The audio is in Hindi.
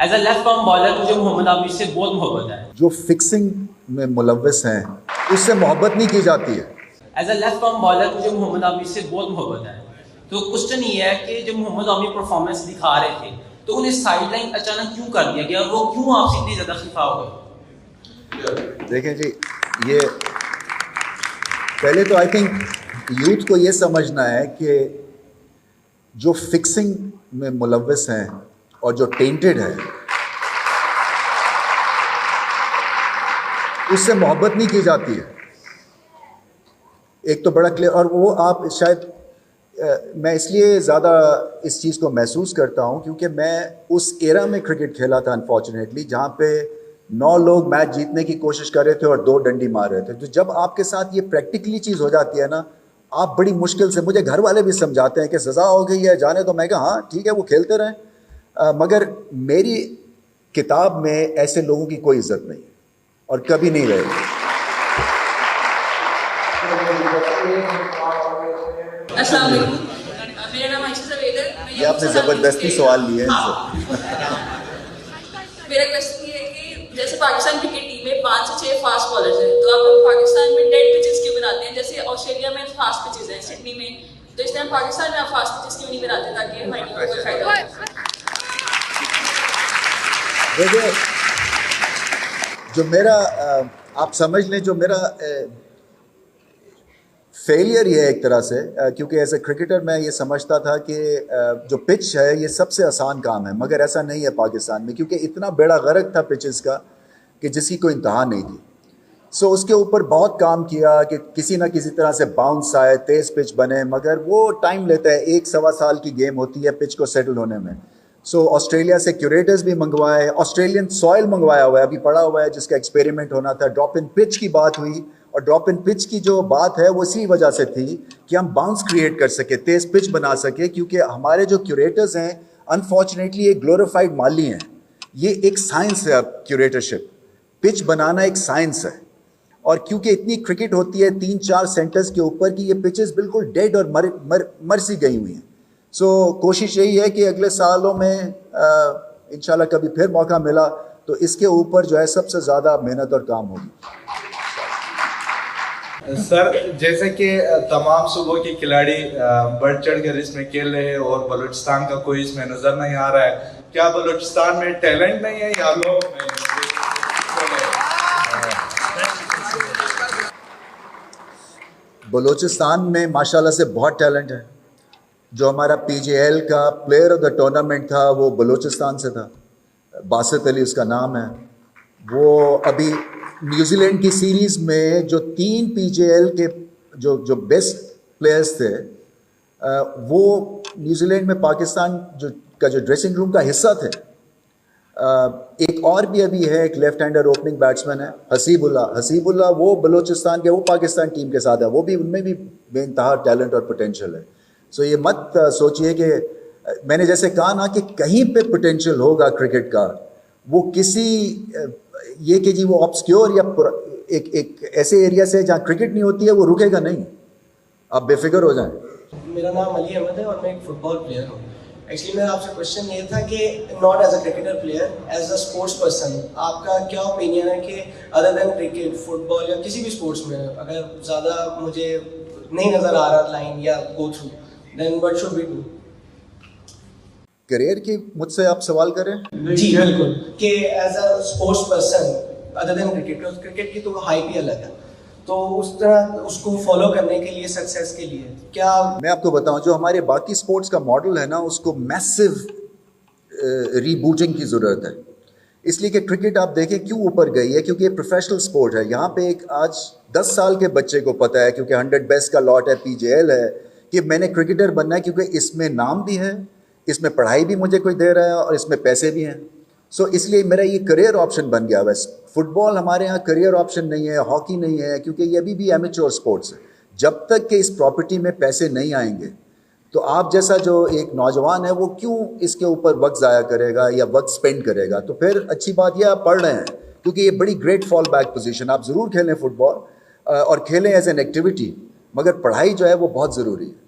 As a left arm bowler मुझे मोहम्मद आमिर से बहुत मोहब्बत है। जो फिक्सिंग में मुलव्वस हैं उससे मोहब्बत नहीं की जाती है। As a left arm bowler मुझे मोहम्मद आमिर से बहुत मोहब्बत है। तो क्वेश्चन ये है कि जब मोहम्मद आमिर परफॉर्मेंस दिखा रहे थे तो उन्हें साइड लाइन अचानक क्यों कर दिया गया, वो क्यों आपसे इतनी ज़्यादा खिफा हो गए? देखें जी, ये पहले तो आई थिंक यूथ को ये समझना है कि जो फिक्सिंग में मुलव्वस हैं और जो टेंटेड है उससे मोहब्बत नहीं की जाती है। एक तो बड़ा क्लियर, और वो आप शायद मैं इसलिए ज़्यादा इस चीज़ को महसूस करता हूँ क्योंकि मैं उस एरा में क्रिकेट खेला था अनफॉर्चुनेटली, जहाँ पे 9 लोग मैच जीतने की कोशिश कर रहे थे और 2 डंडी मार रहे थे। तो जब आपके साथ ये प्रैक्टिकली चीज़ हो जाती है ना, आप बड़ी मुश्किल से, मुझे घर वाले भी समझाते हैं कि सज़ा हो गई है जाने तो, मैं कहा हाँ ठीक है वो खेलते रहें, मगर मेरी किताब में ऐसे लोगों की कोई इज्जत नहीं और कभी नहीं रहेगी। अस्सलाम वालेकुम, मेरा नाम आयशा सवेद है। ये आपने ज़बरदस्ती सवाल लिए हैं इनसे। मेरा क्वेश्चन ये है कि जैसे पाकिस्तान क्रिकेट टीम में 5 से 6 फास्ट बॉलर्स हैं, तो आप लोग पाकिस्तान में डेड पिचेस क्यों बनाते हैं? जैसे ऑस्ट्रेलिया में फास्ट पिचेस हैं, सिडनी में, तो इस टाइम पाकिस्तान में आप फास्ट पिचेस क्यों नहीं बनाते ताकि हमारी टीम को फायदा हो? देखिए, जो मेरा आप समझ लें, जो मेरा फेलियर ये है एक तरह से, क्योंकि एज ए क्रिकेटर मैं ये समझता था कि जो पिच है ये सबसे आसान काम है, मगर ऐसा नहीं है पाकिस्तान में, क्योंकि इतना बेड़ा गर्क था पिचेस का कि जिसकी कोई इंतहा नहीं थी। सो उसके ऊपर बहुत काम किया कि किसी ना किसी तरह से बाउंस आए, तेज़ पिच बने, मगर वो टाइम लेता है, 1-1.25 साल की गेम होती है पिच को सेटल होने में। सो ऑस्ट्रेलिया से क्यूरेटर्स भी मंगवाए, ऑस्ट्रेलियन सॉइल मंगवाया हुआ है, अभी पड़ा हुआ है, जिसका एक्सपेरिमेंट होना था। ड्रॉप इन पिच की बात हुई, और ड्रॉप इन पिच की जो बात है वो इसी वजह से थी कि हम बाउंस क्रिएट कर सके, तेज़ पिच बना सके, क्योंकि हमारे जो क्यूरेटर्स हैं अनफॉर्चुनेटली एक ग्लोरीफाइड माली हैं। ये एक साइंस है, अब क्यूरेटरशिप, पिच बनाना एक साइंस है, और क्योंकि इतनी क्रिकेट होती है 3-4 सेंटर्स के ऊपर की ये पिचेस बिल्कुल डेड और मर सी गई हुई हैं। सो कोशिश यही है कि अगले सालों में इंशाल्लाह कभी फिर मौका मिला तो इसके ऊपर जो है सबसे ज़्यादा मेहनत और काम होगी। सर, जैसे कि तमाम सूबों के खिलाड़ी बढ़ चढ़ कर इसमें खेल रहे हैं और बलूचिस्तान का कोई इसमें नजर नहीं आ रहा है, क्या बलूचिस्तान में टैलेंट नहीं है या लोग नहीं? बलूचिस्तान में माशाल्लाह से बहुत टैलेंट है। जो हमारा PJL का प्लेयर ऑफ द टूर्नामेंट था वो बलूचिस्तान से था, बासित अली उसका नाम है। वो अभी न्यूजीलैंड की सीरीज़ में जो 3 PJL के जो बेस्ट प्लेयर्स थे, वो न्यूजीलैंड में पाकिस्तान का जो ड्रेसिंग रूम का हिस्सा थे। एक और भी अभी है, एक लेफ्ट हैंडर ओपनिंग बैट्समैन है, हसीबुल्ला, वो बलूचिस्तान के, वो पाकिस्तान टीम के साथ है, वो भी, उनमें भी बेइंतहा टैलेंट और पोटेंशियल है। सो ये मत सोचिए कि मैंने जैसे कहा ना कि कहीं पे पोटेंशियल होगा क्रिकेट का, वो किसी ये कि जी वो ऑब्सक्योर या एक ऐसे एरिया से जहाँ क्रिकेट नहीं होती है, वो रुकेगा नहीं, आप बेफिक्र हो जाएं। मेरा नाम अली अहमद है और मैं एक फुटबॉल प्लेयर हूँ। एक्चुअली मेरा आपसे क्वेश्चन ये था कि not as a cricketer player, as a sports person, आपका क्या ओपिनियन है कि अदर देन क्रिकेट, फुटबॉल या किसी भी स्पोर्ट्स में अगर ज़्यादा मुझे नहीं नज़र आ रहा लाइन या go through, then what should we do? Career की मुझसे आप सवाल करें? जी बिल्कुल, कि as a sports person other than cricket, cricket की तो हाइप ही अलग है, तो उस तरह उसको फॉलो करने के लिए, सक्सेस के लिए क्या? मैं आपको बताऊं, जो हमारे बाकी स्पोर्ट्स का मॉडल है ना, उसको मैसिव रीबूटिंग की ज़रूरत है। इसलिए कि क्रिकेट आप देखें क्यों ऊपर गई है, क्योंकि ये प्रोफेशनल स्पोर्ट है। यहाँ पे एक आज 10 साल के बच्चे को पता है, क्योंकि 100 बेस्ट का लॉट है, PJL है, कि मैंने क्रिकेटर बनना है, क्योंकि इसमें नाम भी है, इसमें पढ़ाई भी मुझे कोई दे रहा है और इसमें पैसे भी हैं। सो इसलिए मेरा ये करियर ऑप्शन बन गया। बस फुटबॉल हमारे यहाँ करियर ऑप्शन नहीं है, हॉकी नहीं है, क्योंकि ये अभी भी एमेच्योर स्पोर्ट्स है। जब तक कि इस प्रॉपर्टी में पैसे नहीं आएंगे तो आप जैसा जो एक नौजवान है वो क्यों इसके ऊपर वक्त ज़ाया करेगा या वक्त स्पेंड करेगा? तो फिर अच्छी बात यह आप पढ़ रहे हैं, क्योंकि ये बड़ी ग्रेट फॉल बैक पोजीशन। आप ज़रूर खेलें फुटबॉल और खेलें एज एन एक्टिविटी, मगर पढ़ाई जो है वो बहुत ज़रूरी है।